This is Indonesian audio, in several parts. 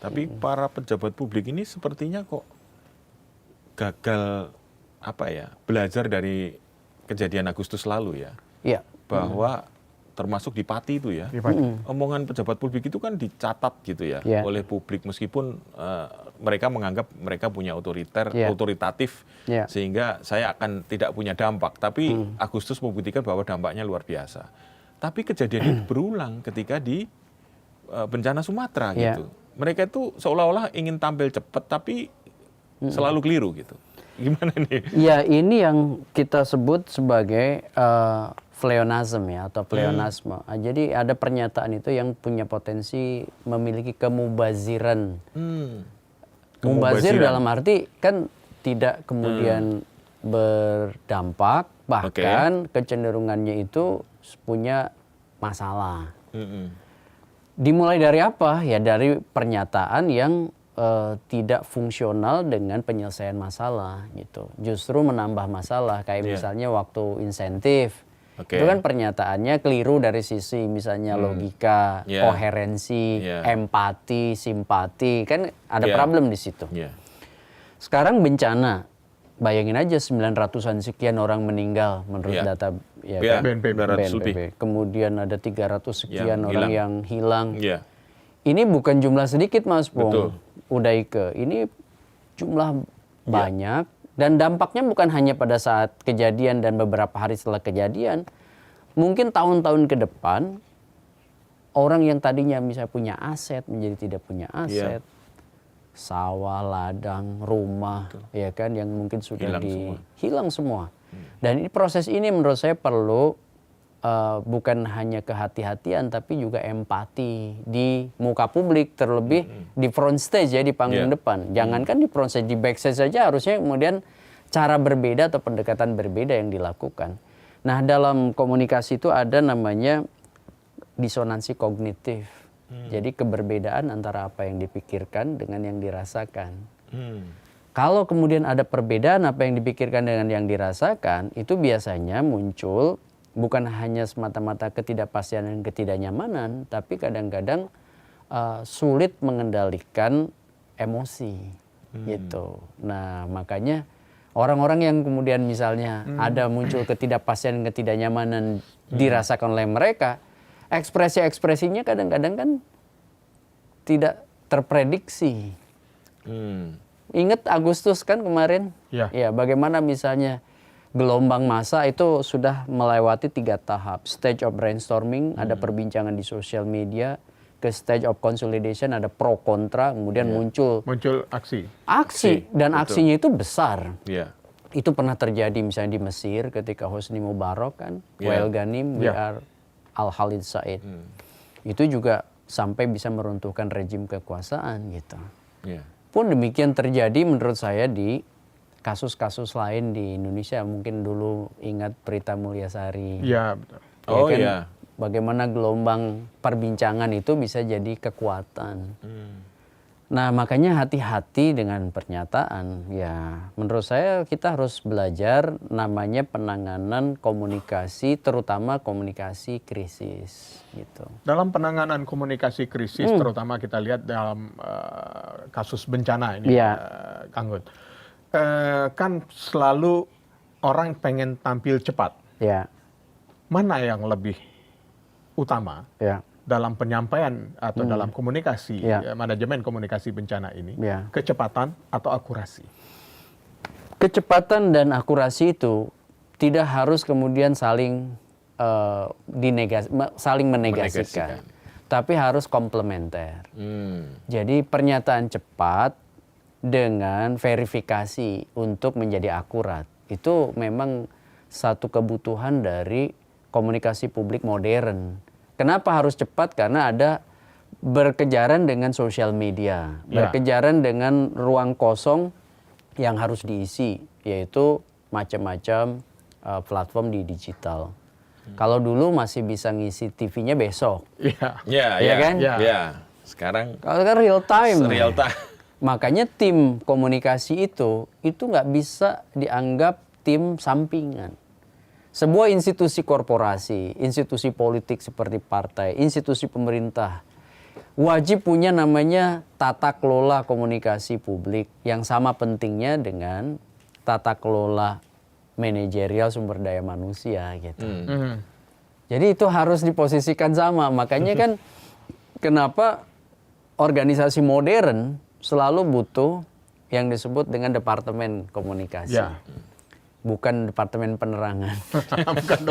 Tapi para pejabat publik ini sepertinya kok gagal belajar dari kejadian Agustus lalu ya. Iya. Bahwa termasuk di Pati itu ya. Omongan pejabat publik itu kan dicatat gitu ya oleh publik meskipun mereka menganggap mereka punya otoritatif sehingga saya akan tidak punya dampak. Tapi Agustus membuktikan bahwa dampaknya luar biasa. Tapi kejadian itu berulang ketika di bencana Sumatera gitu. Mereka itu seolah-olah ingin tampil cepat tapi selalu keliru gitu. Gimana nih? Ya, ini yang kita sebut sebagai pleonasm ya atau pleonasme. Jadi ada pernyataan itu yang punya potensi memiliki kemubaziran. Mubazir dalam arti kan tidak kemudian berdampak, bahkan kecenderungannya itu punya masalah. Dimulai dari apa? Ya dari pernyataan yang tidak fungsional dengan penyelesaian masalah gitu. Justru menambah masalah kayak misalnya waktu insentif. Itu kan pernyataannya keliru dari sisi misalnya logika, koherensi, empati, simpati, kan ada problem di situ. Sekarang bencana, bayangin aja 900-an sekian orang meninggal menurut data BNPB. Kemudian ada 300 sekian orang yang hilang. Ini bukan jumlah sedikit Mas Pung, Udaike. Ini jumlah banyak. Dan dampaknya bukan hanya pada saat kejadian dan beberapa hari setelah kejadian. Mungkin tahun-tahun ke depan, orang yang tadinya misalnya punya aset menjadi tidak punya aset. Sawah, ladang, rumah, ya kan, yang mungkin sudah hilang semua. Dan proses ini menurut saya perlu bukan hanya kehati-hatian, tapi juga empati di muka publik, terlebih di front stage ya, di panggung depan. Jangankan di front stage, di backstage saja harusnya kemudian cara berbeda atau pendekatan berbeda yang dilakukan. Nah, dalam komunikasi itu ada namanya disonansi kognitif. Jadi keberbedaan antara apa yang dipikirkan dengan yang dirasakan. Kalau kemudian ada perbedaan apa yang dipikirkan dengan yang dirasakan, itu biasanya muncul bukan hanya semata-mata ketidakpastian dan ketidaknyamanan, tapi kadang-kadang sulit mengendalikan emosi gitu. Nah, makanya orang-orang yang kemudian misalnya ada muncul ketidakpastian dan ketidaknyamanan dirasakan oleh mereka, ekspresi-ekspresinya kadang-kadang kan tidak terprediksi. Ingat Agustus kan kemarin? Ya, bagaimana misalnya gelombang massa itu sudah melewati 3 tahap. Stage of brainstorming, ada perbincangan di sosial media. Ke stage of consolidation, ada pro kontra, kemudian muncul aksi. Dan aksinya itu besar. Itu pernah terjadi misalnya di Mesir ketika Hosni Mubarak kan, Wael Ghanim, we are Al-Khalid Said. Itu juga sampai bisa meruntuhkan rejim kekuasaan gitu. Pun demikian terjadi menurut saya di kasus-kasus lain di Indonesia. Mungkin dulu ingat Prita Mulyasari. Iya, betul. Bagaimana gelombang perbincangan itu bisa jadi kekuatan. Nah, makanya hati-hati dengan pernyataan. Ya, menurut saya kita harus belajar namanya penanganan komunikasi, terutama komunikasi krisis gitu. Dalam penanganan komunikasi krisis, terutama kita lihat dalam kasus bencana ini, Kang Gut. Kan selalu orang pengen tampil cepat. Mana yang lebih utama dalam penyampaian atau dalam komunikasi, manajemen komunikasi bencana ini, kecepatan atau akurasi? Kecepatan dan akurasi itu tidak harus kemudian saling menegasikan, tapi harus komplementer. Jadi pernyataan cepat dengan verifikasi untuk menjadi akurat itu memang satu kebutuhan dari komunikasi publik modern. Kenapa harus cepat? Karena ada berkejaran dengan sosial media, berkejaran dengan ruang kosong yang harus diisi, yaitu macam-macam platform di digital. Kalau dulu masih bisa ngisi TV-nya besok, ya kan? Sekarang kan real time. Makanya tim komunikasi itu nggak bisa dianggap tim sampingan. Sebuah institusi korporasi, institusi politik seperti partai, institusi pemerintah, wajib punya namanya tata kelola komunikasi publik yang sama pentingnya dengan tata kelola manajerial sumber daya manusia gitu. Jadi itu harus diposisikan sama. Makanya kan kenapa organisasi modern selalu butuh yang disebut dengan departemen komunikasi. Ya. Bukan departemen penerangan.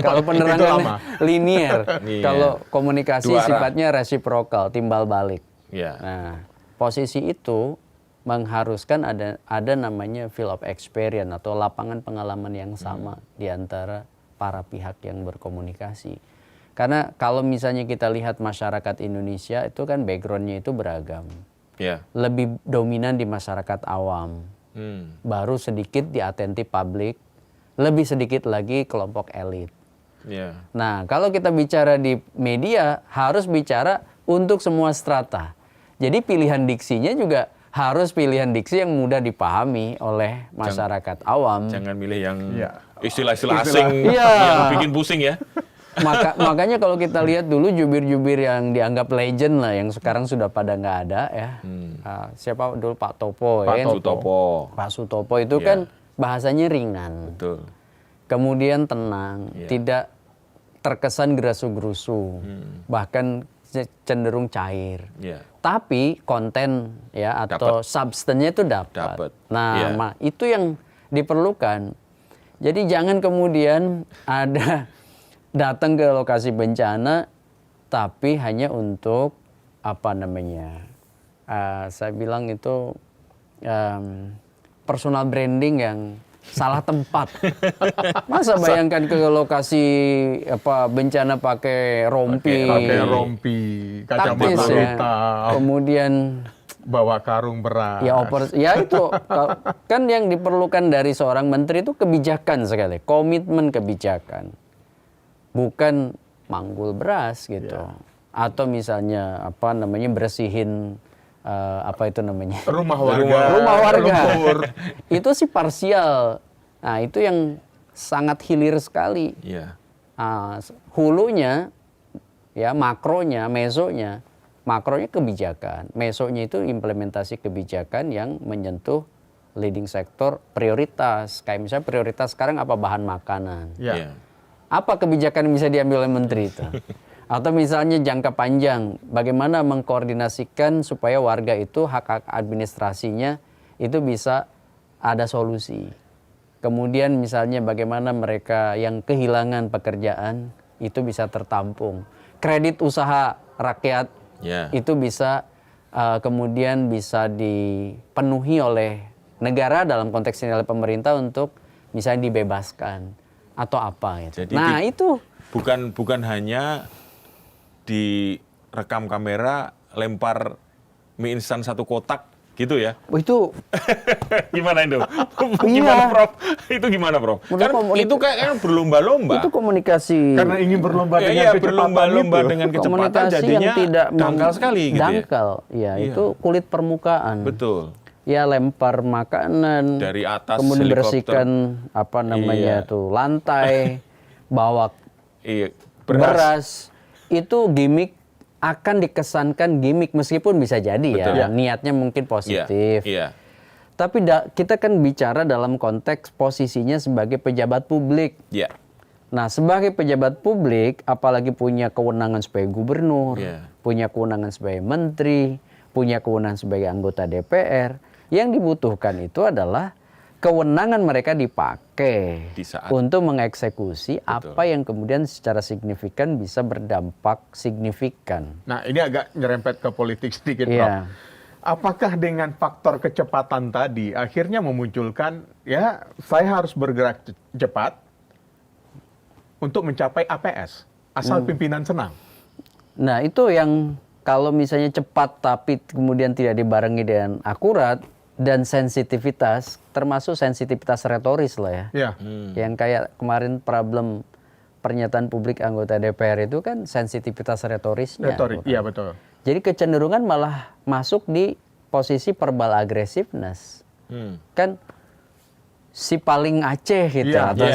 Kalau penerangan linier, kalau komunikasi sifatnya resiprokal, timbal balik. Nah, posisi itu mengharuskan ada namanya field of experience atau lapangan pengalaman yang sama di antara para pihak yang berkomunikasi. Karena kalau misalnya kita lihat masyarakat Indonesia itu kan backgroundnya itu beragam. Lebih dominan di masyarakat awam, baru sedikit di attentive public, lebih sedikit lagi kelompok elit. Nah, kalau kita bicara di media, harus bicara untuk semua strata. Jadi pilihan diksinya juga harus pilihan diksi yang mudah dipahami oleh masyarakat awam. Jangan milih yang istilah-istilah asing yang bikin pusing ya. Makanya kalau kita lihat dulu jubir-jubir yang dianggap legend lah, yang sekarang sudah pada nggak ada ya. Siapa dulu Pak Topo, Pak Sutopo itu kan bahasanya ringan, kemudian tenang, tidak terkesan gerusu-gerusu, bahkan cenderung cair. Tapi konten ya atau substansinya itu dapat. Nah, itu yang diperlukan. Jadi jangan kemudian ada datang ke lokasi bencana, tapi hanya untuk apa namanya? Saya bilang itu personal branding yang salah tempat. Masa bayangkan ke lokasi bencana pakai rompi, kacamata hitam, kemudian bawa karung beras. Ya itu kan yang diperlukan dari seorang menteri itu kebijakan sekali, komitmen kebijakan, bukan manggul beras gitu, atau misalnya bersihin rumah warga. Itu sih parsial. Nah, itu yang sangat hilir sekali. Hulunya ya, makronya, mesonya. Makronya kebijakan, mesonya itu implementasi kebijakan yang menyentuh leading sektor prioritas. Kayak misalnya prioritas sekarang apa, bahan makanan. Apa kebijakan yang bisa diambil oleh menteri itu? Atau misalnya jangka panjang, bagaimana mengkoordinasikan supaya warga itu hak-hak administrasinya itu bisa ada solusi. Kemudian misalnya bagaimana mereka yang kehilangan pekerjaan itu bisa tertampung. Kredit usaha rakyat itu bisa kemudian bisa dipenuhi oleh negara dalam konteks ini oleh pemerintah untuk misalnya dibebaskan atau apa gitu. Jadi nah itu bukan hanya direkam kamera, lempar mie instan 1 kotak gitu ya. Itu gimana itu? Gimana Prof? Itu gimana Prof? Kan itu kayak berlomba-lomba. Itu komunikasi. Karena ingin berlomba dengan berlomba-lomba dengan kecepatan jadinya tidak dangkal sekali gitu ya. Dangkal. Itu kulit permukaan. Betul. Ya lempar makanan dari atas, kemudian helikopter. bersihkan lantai, bawa beras. Itu gimmick, akan dikesankan gimmick meskipun bisa jadi niatnya mungkin positif. Tapi kita kan bicara dalam konteks posisinya sebagai pejabat publik. Nah, sebagai pejabat publik, apalagi punya kewenangan sebagai gubernur, punya kewenangan sebagai menteri, punya kewenangan sebagai anggota DPR, yang dibutuhkan itu adalah kewenangan mereka dipakai untuk mengeksekusi apa yang kemudian secara signifikan bisa berdampak signifikan. Nah, ini agak nyerempet ke politik sedikit, Prof. Apakah dengan faktor kecepatan tadi akhirnya memunculkan saya harus bergerak cepat untuk mencapai APS, asal pimpinan senang. Nah, itu yang kalau misalnya cepat tapi kemudian tidak dibarengi dengan akurat dan sensitivitas, termasuk sensitivitas retoris lah ya. Yang kayak kemarin problem pernyataan publik anggota DPR itu kan sensitivitas retorisnya. Iya betul. Jadi kecenderungan malah masuk di posisi verbal aggressiveness. Kan si paling Aceh gitu atau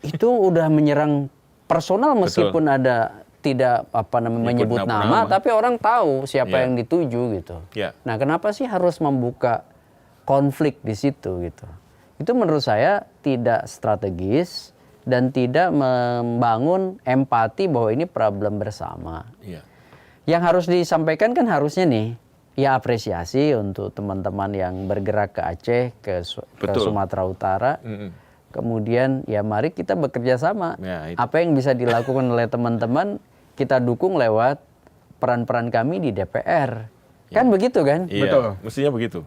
itu udah menyerang personal meskipun ada tidak menyebut nama, tapi orang tahu siapa yang dituju gitu. Nah, kenapa sih harus membuka konflik di situ gitu? Itu menurut saya tidak strategis dan tidak membangun empati bahwa ini problem bersama. Yang harus disampaikan kan harusnya nih, ya apresiasi untuk teman-teman yang bergerak ke Aceh, ke Sumatera Utara. Kemudian ya mari kita bekerja sama. Apa yang bisa dilakukan oleh teman-teman kita dukung lewat peran-peran kami di DPR. Kan begitu kan? Iya, betul. Mestinya begitu.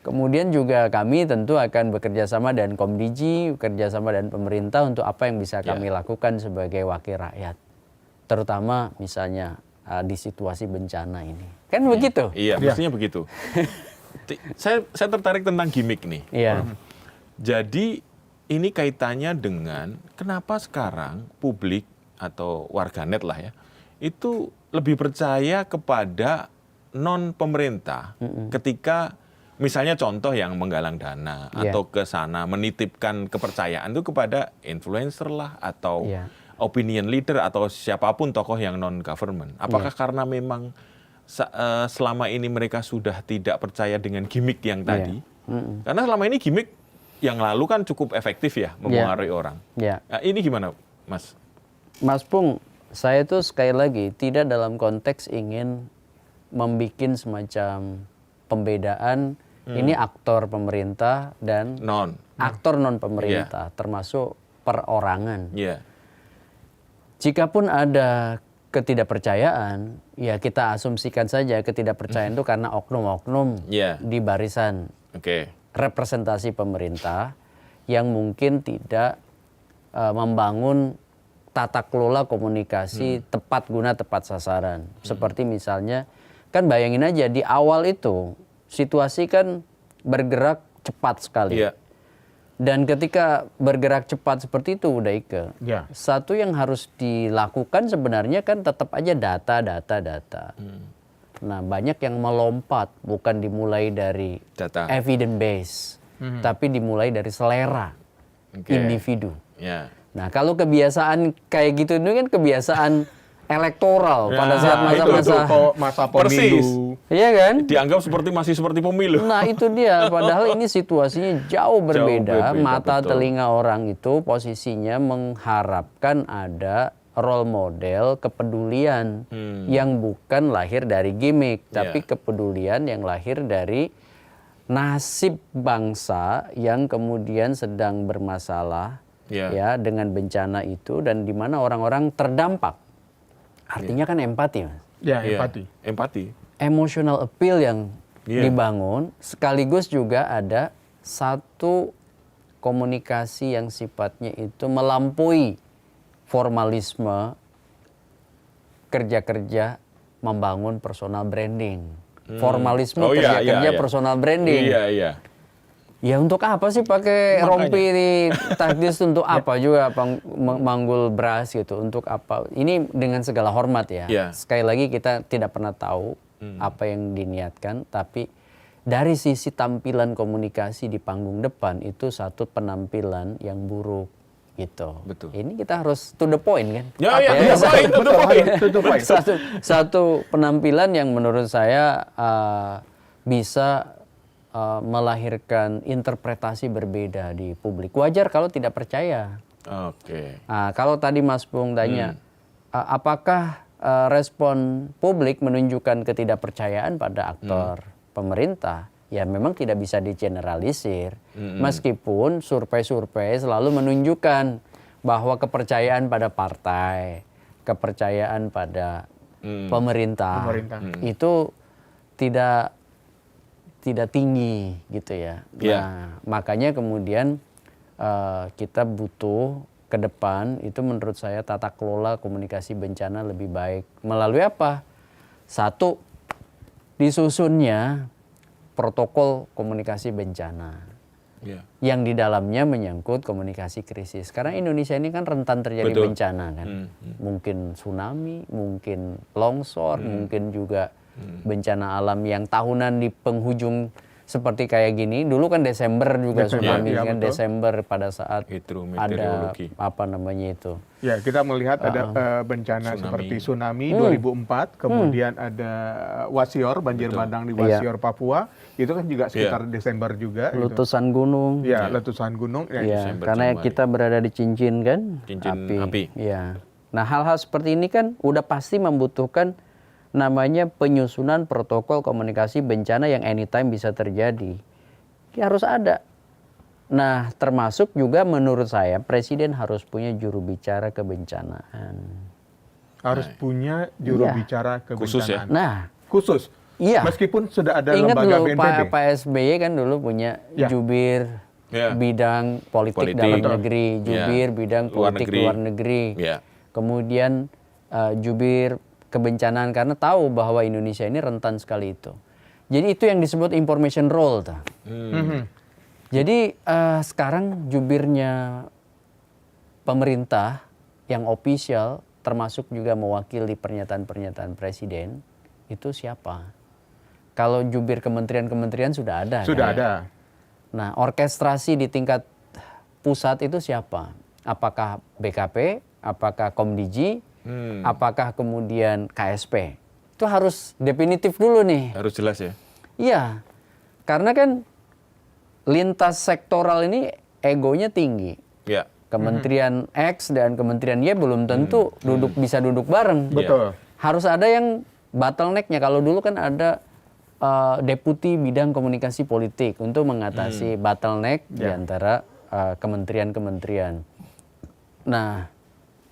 Kemudian juga kami tentu akan bekerja sama dengan Komdiji, bekerja sama dengan pemerintah untuk apa yang bisa kami lakukan sebagai wakil rakyat. Terutama misalnya di situasi bencana ini. Kan begitu? Iya, mestinya begitu. Saya tertarik tentang gimmick nih. Jadi ini kaitannya dengan kenapa sekarang publik atau warganet lah ya, itu lebih percaya kepada non pemerintah ketika misalnya contoh yang menggalang dana atau ke sana menitipkan kepercayaan itu kepada influencer lah atau opinion leader atau siapapun tokoh yang non government. Apakah karena memang selama ini mereka sudah tidak percaya dengan gimmick yang tadi? Karena selama ini gimmick yang lalu kan cukup efektif ya mempengaruhi orang. Nah, ini gimana, Mas? Mas Pung, saya tuh sekali lagi tidak dalam konteks ingin membuat semacam pembedaan ini aktor pemerintah dan aktor non pemerintah, termasuk perorangan. Jikapun ada ketidakpercayaan, ya kita asumsikan saja ketidakpercayaan itu karena oknum-oknum di barisan representasi pemerintah yang mungkin tidak membangun tata kelola komunikasi tepat guna tepat sasaran. Seperti misalnya, kan bayangin aja di awal itu situasi kan bergerak cepat sekali. Dan ketika bergerak cepat seperti itu udah satu yang harus dilakukan sebenarnya kan tetap aja data. Nah, banyak yang melompat, bukan dimulai dari evidence base, tapi dimulai dari selera individu. Nah, kalau kebiasaan kayak gitu itu kan kebiasaan elektoral pada saat masa pemilu. Iya kan? Dianggap masih seperti pemilu. Nah, itu dia. Padahal ini situasinya jauh berbeda. Mata telinga orang itu posisinya mengharapkan ada role model kepedulian yang bukan lahir dari gimmick, tapi kepedulian yang lahir dari nasib bangsa yang kemudian sedang bermasalah ya dengan bencana itu dan di mana orang-orang terdampak. Artinya kan empati, Mas. Empati. Emotional appeal yang dibangun sekaligus juga ada satu komunikasi yang sifatnya itu melampaui formalisme kerja-kerja membangun personal branding. Formalisme kerja-kerja personal branding. Ya untuk apa sih pakai rompi di takdis untuk apa juga manggul beras gitu. Untuk apa? Ini dengan segala hormat ya. Sekali lagi kita tidak pernah tahu apa yang diniatkan, tapi dari sisi tampilan komunikasi di panggung depan itu satu penampilan yang buruk. Gitu. Ini kita harus to the point kan? To the point. Satu penampilan yang menurut saya bisa melahirkan interpretasi berbeda di publik. Wajar kalau tidak percaya. Nah, kalau tadi Mas Pung tanya, apakah respon publik menunjukkan ketidakpercayaan pada aktor pemerintah? Ya memang tidak bisa digeneralisir. Meskipun survei-survei selalu menunjukkan bahwa kepercayaan pada partai, kepercayaan pada pemerintah itu tidak tinggi gitu ya. Nah, makanya kemudian kita butuh ke depan itu menurut saya tata kelola komunikasi bencana lebih baik. Melalui apa? Satu, disusunnya protokol komunikasi bencana yang di dalamnya menyangkut komunikasi krisis. Karena Indonesia ini kan rentan terjadi bencana kan. Mungkin tsunami, mungkin longsor, mungkin juga bencana alam yang tahunan di penghujung seperti kayak gini. Dulu kan Desember juga tsunami kan, Desember pada saat ada apa namanya itu. Ya, kita melihat ada bencana seperti tsunami 2004, kemudian ada Wasior, banjir bandang di Wasior, Papua. Itu kan juga sekitar Desember juga. Letusan gunung. Ya, letusan gunung. Ya, karena kita berada di cincin kan, api. Ya. Nah, hal-hal seperti ini kan udah pasti membutuhkan namanya penyusunan protokol komunikasi bencana yang anytime bisa terjadi. Harus ada. Nah, termasuk juga menurut saya Presiden harus punya juru bicara kebencanaan. Harus punya juru bicara kebencanaan. Khusus ya? Nah, khusus? Iya. Meskipun sudah ada ingat lembaga dulu, BNPB. Pak SBY kan dulu punya jubir bidang politik dalam negeri, jubir bidang politik luar negeri. Kemudian jubir kebencanaan, karena tahu bahwa Indonesia ini rentan sekali itu. Jadi itu yang disebut information role. Jadi sekarang jubirnya pemerintah yang official, termasuk juga mewakili pernyataan-pernyataan Presiden, itu siapa? Kalau jubir kementerian-kementerian sudah ada. Sudah kan? ada. Nah, orkestrasi di tingkat pusat itu siapa? Apakah BKP? Apakah Komdiji? Apakah kemudian KSP? Itu harus definitif dulu nih. Harus jelas ya? Iya, karena kan lintas sektoral ini egonya tinggi. Ya. Kementerian X dan Kementerian Y belum tentu bisa duduk bareng. Betul. Harus ada yang bottleneck-nya. Kalau dulu kan ada deputi bidang komunikasi politik untuk mengatasi bottleneck di antara kementerian-kementerian. Nah,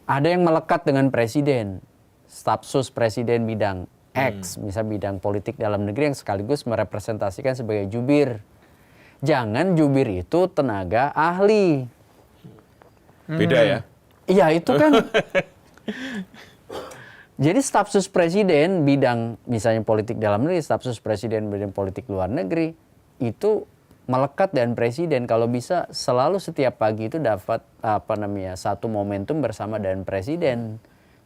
ada yang melekat dengan presiden, stafsus presiden bidang X, misal bidang politik dalam negeri yang sekaligus merepresentasikan sebagai jubir. Jangan jubir itu tenaga ahli. Beda ya? Iya, itu kan. Jadi stafsus presiden bidang misalnya politik dalam negeri, stafsus presiden bidang politik luar negeri, itu melekat dengan presiden. Kalau bisa selalu setiap pagi itu dapat satu momentum bersama dengan presiden.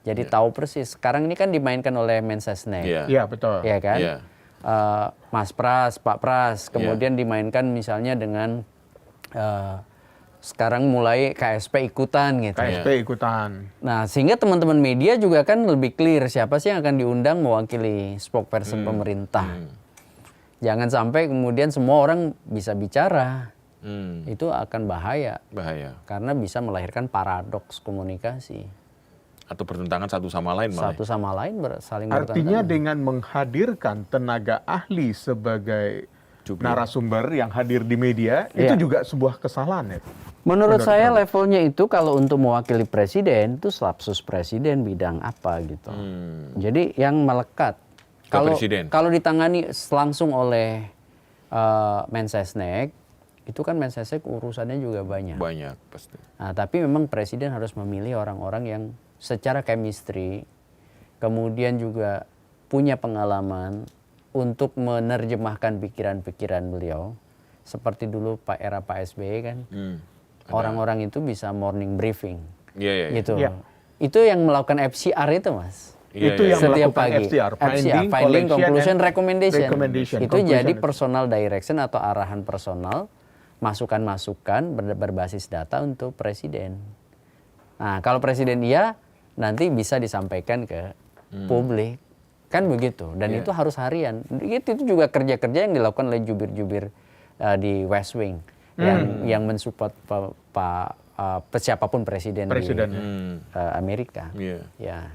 Jadi tahu persis. Sekarang ini kan dimainkan oleh Mensesnek. Iya, betul. Iya kan? Mas Pras, Pak Pras. Kemudian dimainkan misalnya dengan sekarang mulai KSP ikutan gitu. KSP ikutan. Nah, sehingga teman-teman media juga kan lebih clear siapa sih yang akan diundang mewakili spokesperson pemerintah. Jangan sampai kemudian semua orang bisa bicara. Itu akan bahaya. Karena bisa melahirkan paradoks komunikasi. Atau bertentangan satu sama lain malah. Satu sama lain saling bertentangan. Artinya dengan menghadirkan tenaga ahli sebagai narasumber yang hadir di media, itu juga sebuah kesalahan ya? Menurut saya levelnya itu kalau untuk mewakili presiden, itu stafsus presiden bidang apa gitu. Jadi yang melekat. Kalau ditangani langsung oleh Mensesnek, itu kan Mensesnek urusannya juga banyak. Banyak pasti. Nah, tapi memang presiden harus memilih orang-orang yang secara chemistry, kemudian juga punya pengalaman untuk menerjemahkan pikiran-pikiran beliau. Seperti dulu era Pak SBY kan, orang-orang itu bisa morning briefing. Gitu. Itu yang melakukan FCR itu, Mas. Itu yang setiap melakukan pagi. FCR, finding, conclusion, recommendation. Itu jadi recommendation. personal direction atau arahan personal, masukan-masukan berbasis data untuk presiden. Nah, kalau presiden iya, nanti bisa disampaikan ke publik. Kan begitu. Dan itu harus harian. Itu juga kerja-kerja yang dilakukan oleh jubir-jubir di West Wing. Yang mensupport siapapun presiden di Amerika. Ya.